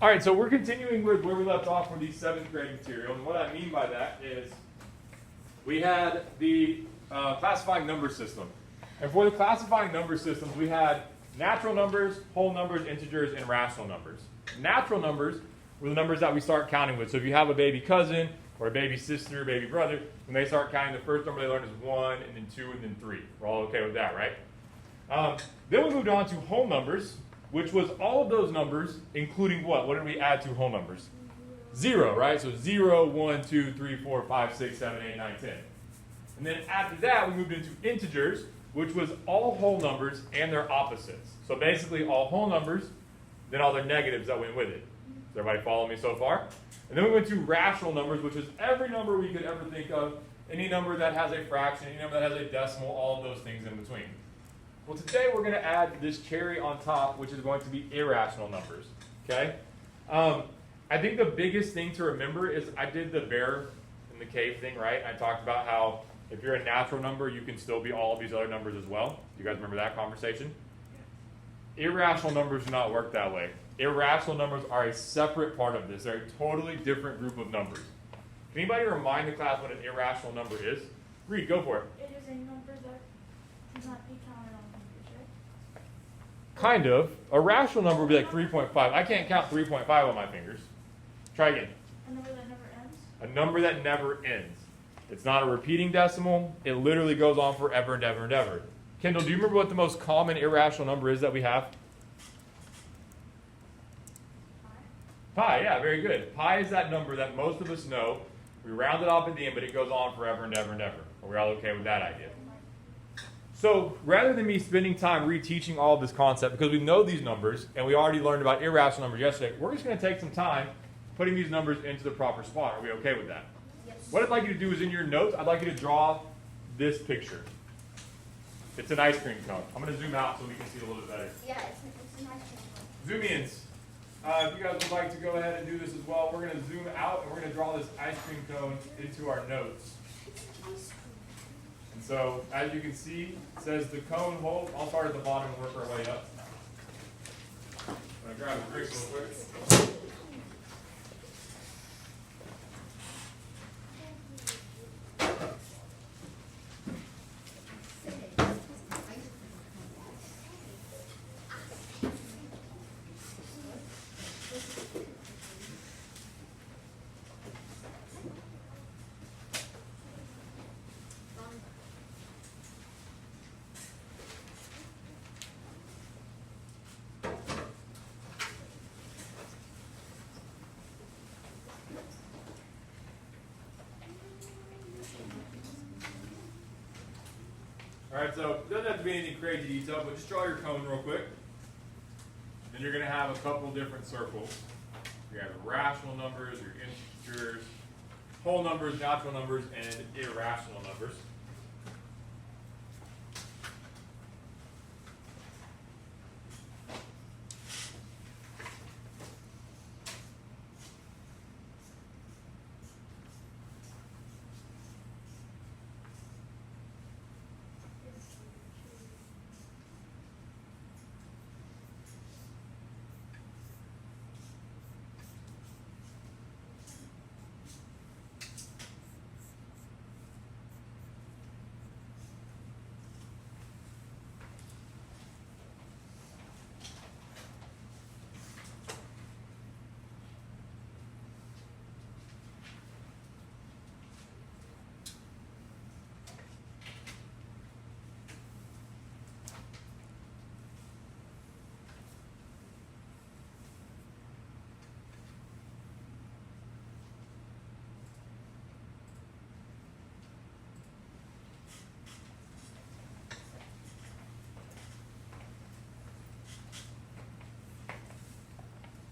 All right, so we're continuing with where we left off for the 7th grade material. And what I mean by that is we had the classifying number system. And for the classifying number systems, we had natural numbers, whole numbers, integers, and rational numbers. Natural numbers were the numbers that we start counting with. So if you have a baby cousin or a baby sister, baby brother, when they start counting, the first number they learn is 1, and then 2, and then 3. We're all okay with that, right? Then we moved on to whole numbers, which was all of those numbers, including what? What did we add to whole numbers? 0, right? So 0, 1, 2, 3, 4, 5, 6, 7, 8, 9, 10. And then after that, we moved into integers, which was all whole numbers and their opposites. So basically all whole numbers, then all their negatives that went with it. Does everybody follow me so far? And then we went to rational numbers, which is every number we could ever think of, any number that has a fraction, any number that has a decimal, all of those things in between. Well, today we're going to add this cherry on top, which is going to be irrational numbers, okay? I think the biggest thing to remember is I did the bear in the cave thing, right? I talked about how if you're a natural number, you can still be all of these other numbers as well. You guys remember that conversation? Irrational numbers do not work that way. Irrational numbers are a separate part of this. They're a totally different group of numbers. Can anybody remind the class what an irrational number is? Reed, go for it. It is a number that cannot be counted on fingers, right? Kind of. A rational number would be like 3.5. I can't count 3.5 on my fingers. Try again. A number that never ends? A number that never ends. It's not a repeating decimal. It literally goes on forever and ever and ever. Kendall, do you remember what the most common irrational number is that we have? Pi, yeah, very good. Pi is that number that most of us know. We round it off at the end, but it goes on forever and ever and ever. Are we all okay with that idea? So rather than me spending time reteaching all of this concept, because we know these numbers, and we already learned about irrational numbers yesterday, we're just going to take some time putting these numbers into the proper spot. Are we okay with that? Yes. What I'd like you to do is in your notes, I'd like you to draw this picture. It's an ice cream cone. I'm going to zoom out so we can see it a little bit better. Yeah, it's a nice one. Zoom ins. If you guys would like to go ahead and do this as well, we're going to zoom out and we're going to draw this ice cream cone into our notes. And so, as you can see, it says the cone hold. I'll start at the bottom and work our way up. I'm going to grab a drink real quick. All right, so it doesn't have to be anything crazy detail, but just draw your cone real quick. Then you're going to have a couple different circles. You have rational numbers, your integers, whole numbers, natural numbers, and irrational numbers.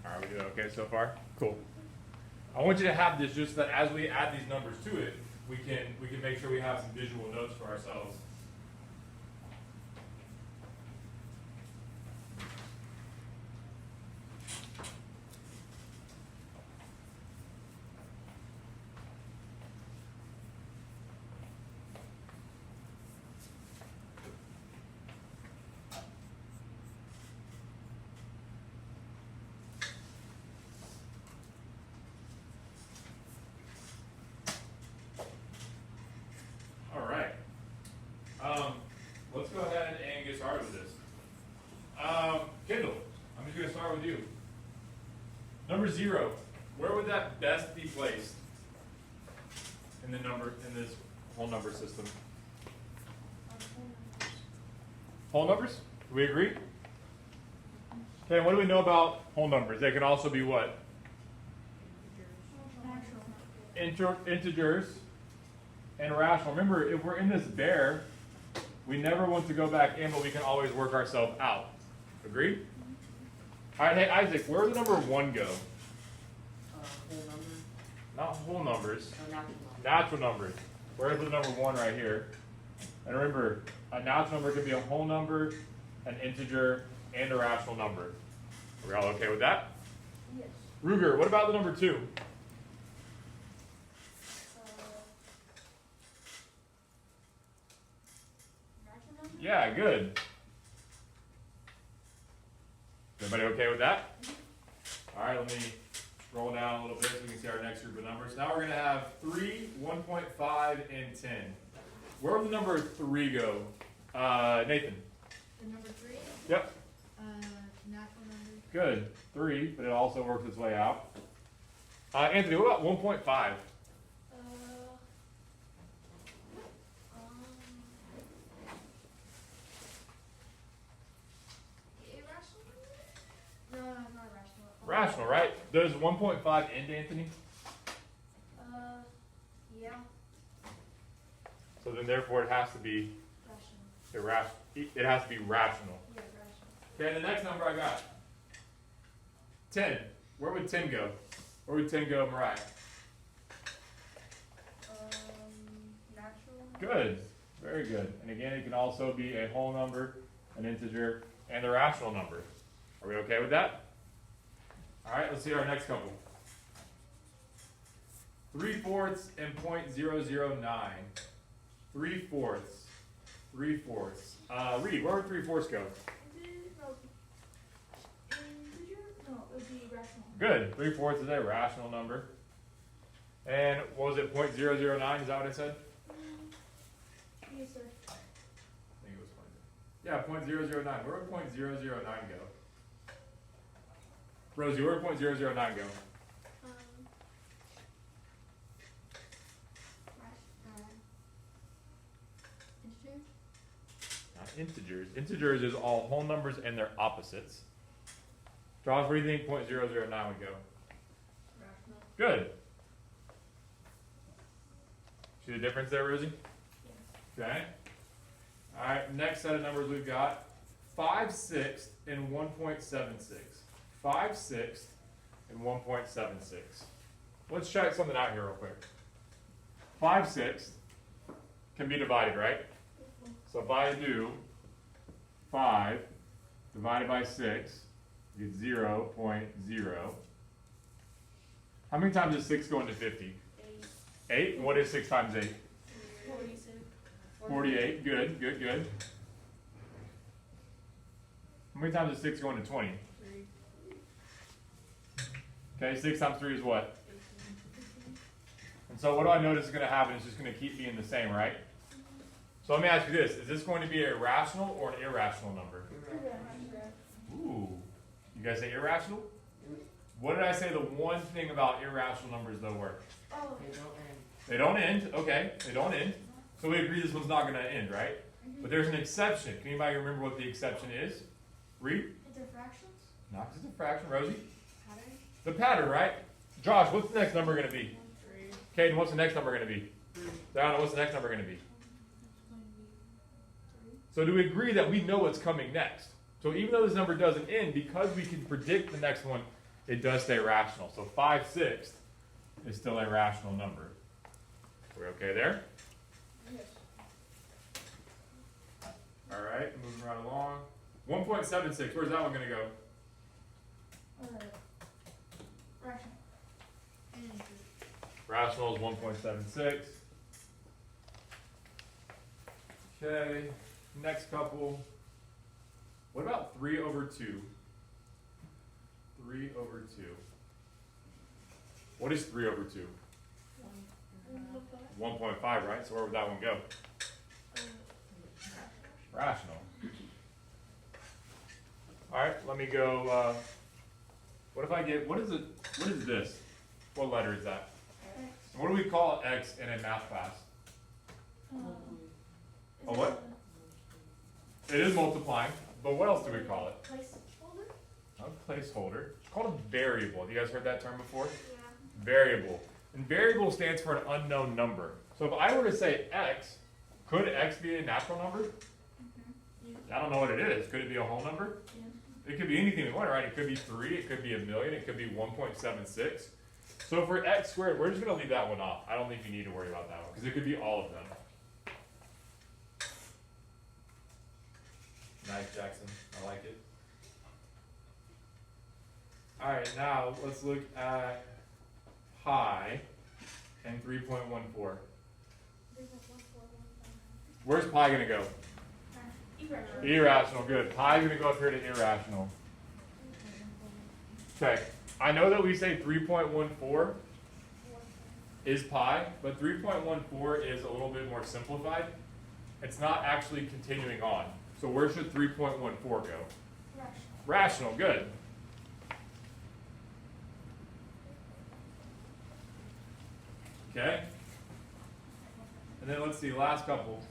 All right, we doing okay so far? Cool. I want you to have this just so that as we add these numbers to it, we can make sure we have some visual notes for ourselves. Number 0, where would that best be placed in the number in this whole number system? Whole numbers? Do we agree? Okay, what do we know about whole numbers? They can also be what? Integers and rational. Remember, if we're in this bear, we never want to go back in, but we can always work ourselves out. Agreed? All right, hey Isaac, where would the number 1 go? Whole number. Not whole numbers, No, natural number. natural numbers. Where's the number 1 right here? And remember, a natural number can be a whole number, an integer, and a rational number. Are we all okay with that? Yes. Ruger, what about the number 2? Natural number? Yeah, good. Is everybody okay with that? All right, let me roll down a little bit so we can see our next group of numbers. Now we're going to have 3, 1.5, and 10. Where would the number 3 go? Nathan? The number 3, Yep. natural number. Good. 3, but it also works its way out. Anthony, what about 1.5? Irrational number? No, not rational. Rational, right? Does 1.5 end, Anthony? Yeah. So then therefore it has to be Rational. irrational. It has to be rational. Yeah, rational. Okay, and the next number I got. 10. Where would 10 go? Where would 10 go, Mariah? Natural. Good. Very good. And again, it can also be a whole number, an integer, and a rational number. Are we okay with that? All right, let's see our next couple. 3/4 and 0.009. 3/4. 3/4. Reed, where would 3/4 go? Integer? No, it would be rational. Good. 3/4 is a rational number. And what was it, 0.009? Is that what I said? Yes, sir. I think it was 0. Yeah, 0.009. Where would 0.009 go? Rosie, where would 0.009 go? Integer? Not integers. Integers is all whole numbers and their opposites. Josh, where do you think 0.009 would go? Rational. Good. See the difference there, Rosie? Okay. All right, next set of numbers we've got 5/6 and 1.76. 5/6 and 1.76. Let's check something out here real quick. 5/6 can be divided, right? So if I do 5 divided by 6, you get 0.0. How many times does 6 go into 50? 8. 8? What is 6 times 8? 46. 48. Good, good, good. How many times does 6 go into 20? 3. Okay, 6 times 3 is what? And so what do I notice is going to happen? It's just going to keep being the same, right? So let me ask you this. Is this going to be a rational or an irrational number? Ooh. You guys say irrational? What did I say the one thing about irrational numbers though were? Oh, They don't end. Okay, they don't end. So we agree this one's not going to end, right? But there's an exception. Can anybody remember what the exception is? Read. it's a fractions? Not just a fraction. Rosie? Pattern? The pattern, right? Josh, what's the next number going to be? 3. Caden, what's the next number going to be? Diana, what's the next number going to be? So do we agree that we know what's coming next? So even though this number doesn't end, because we can predict the next one, it does stay rational. So 5/6 is still a rational number. Are we okay there? Yes. All right, moving right along. 1.76, where's that one going to go? Rational. Rational is 1.76. Okay, next couple. What about 3/2? 3/2. What is 3/2? 1.5, right? So where would that one go? Rational. All right, let me go What if I get, what is this? What letter is that? X. What do we call X in a math class? Is A it what? It is multiplying, but what else do we call it? Placeholder? Not a placeholder. It's called a variable. Have you guys heard that term before? Yeah. Variable. And variable stands for an unknown number. So if I were to say X, could X be a natural number? Yeah. I don't know what it is. Could it be a whole number? Yeah. It could be anything we want, right? It could be 3, it could be a million, it could be 1.76. So for X squared, we're just gonna leave that one off. I don't think you need to worry about that one, because it could be all of them. Nice, Jackson. I like it. Alright, now let's look at pi and 3.14. Where's pi gonna go? Irrational. Irrational, good. Pi is gonna go up here to irrational. Okay, I know that we say 3.14 is pi, but 3.14 is a little bit more simplified. It's not actually continuing on. So where should 3.14 go? Rational. Rational, good. Okay. And then let's see, last couple.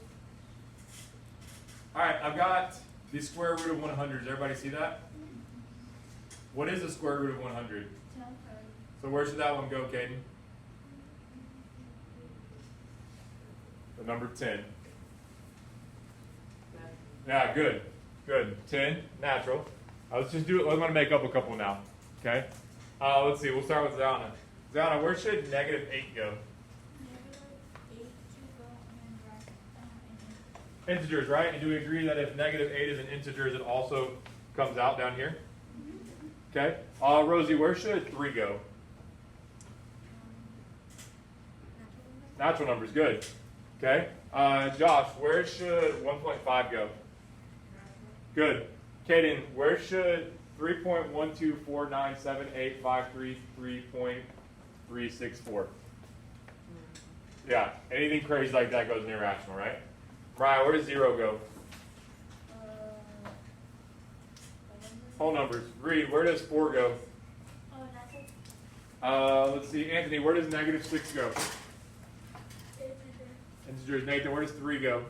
All right, I've got the square root of 100. Does everybody see that? What is the square root of 100? 10. So where should that one go, Caden? The number 10. Yeah, good. Good. 10, natural. Let's just do it. I'm going to make up a couple now. Okay? Let's see. We'll start with Zana. Zana, where should negative 8 go? Integers, right? And do we agree that if negative 8 is an integer, it also comes out down here? Okay. Rosie, where should 3 go? Natural numbers, good. Okay. Josh, where should 1.5 go? Good. Kaden, where should 3.124978533.364? Yeah, anything crazy like that goes in irrational, right? Mariah, where does 0 go? Whole numbers. Reed, where does 4 go? Natural. Let's see. Anthony, where does negative 6 go? Integer. Integers. Nathan, where does 3 go?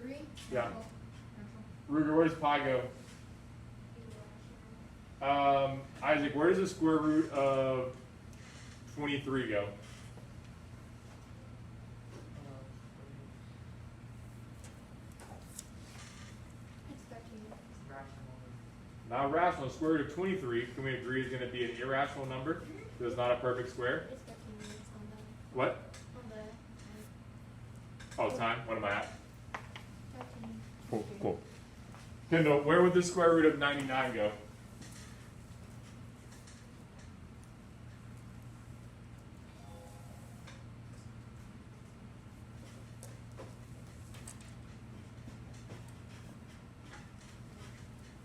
3. Yeah. Natural. Ruger, where does pi go? Isaac, where does the square root of 23 go? It's 13. Now, rational. Square root of 23, can we agree is going to be an irrational number? So it's not a perfect square. It's 13 minutes on the What? on the Oh, time. What am I at? 13. Cool, cool. Kendall, where would the square root of 99 go?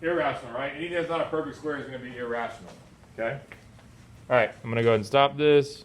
Irrational, right? Anything that's not a perfect square is going to be irrational. Okay? All right, I'm going to go ahead and stop this.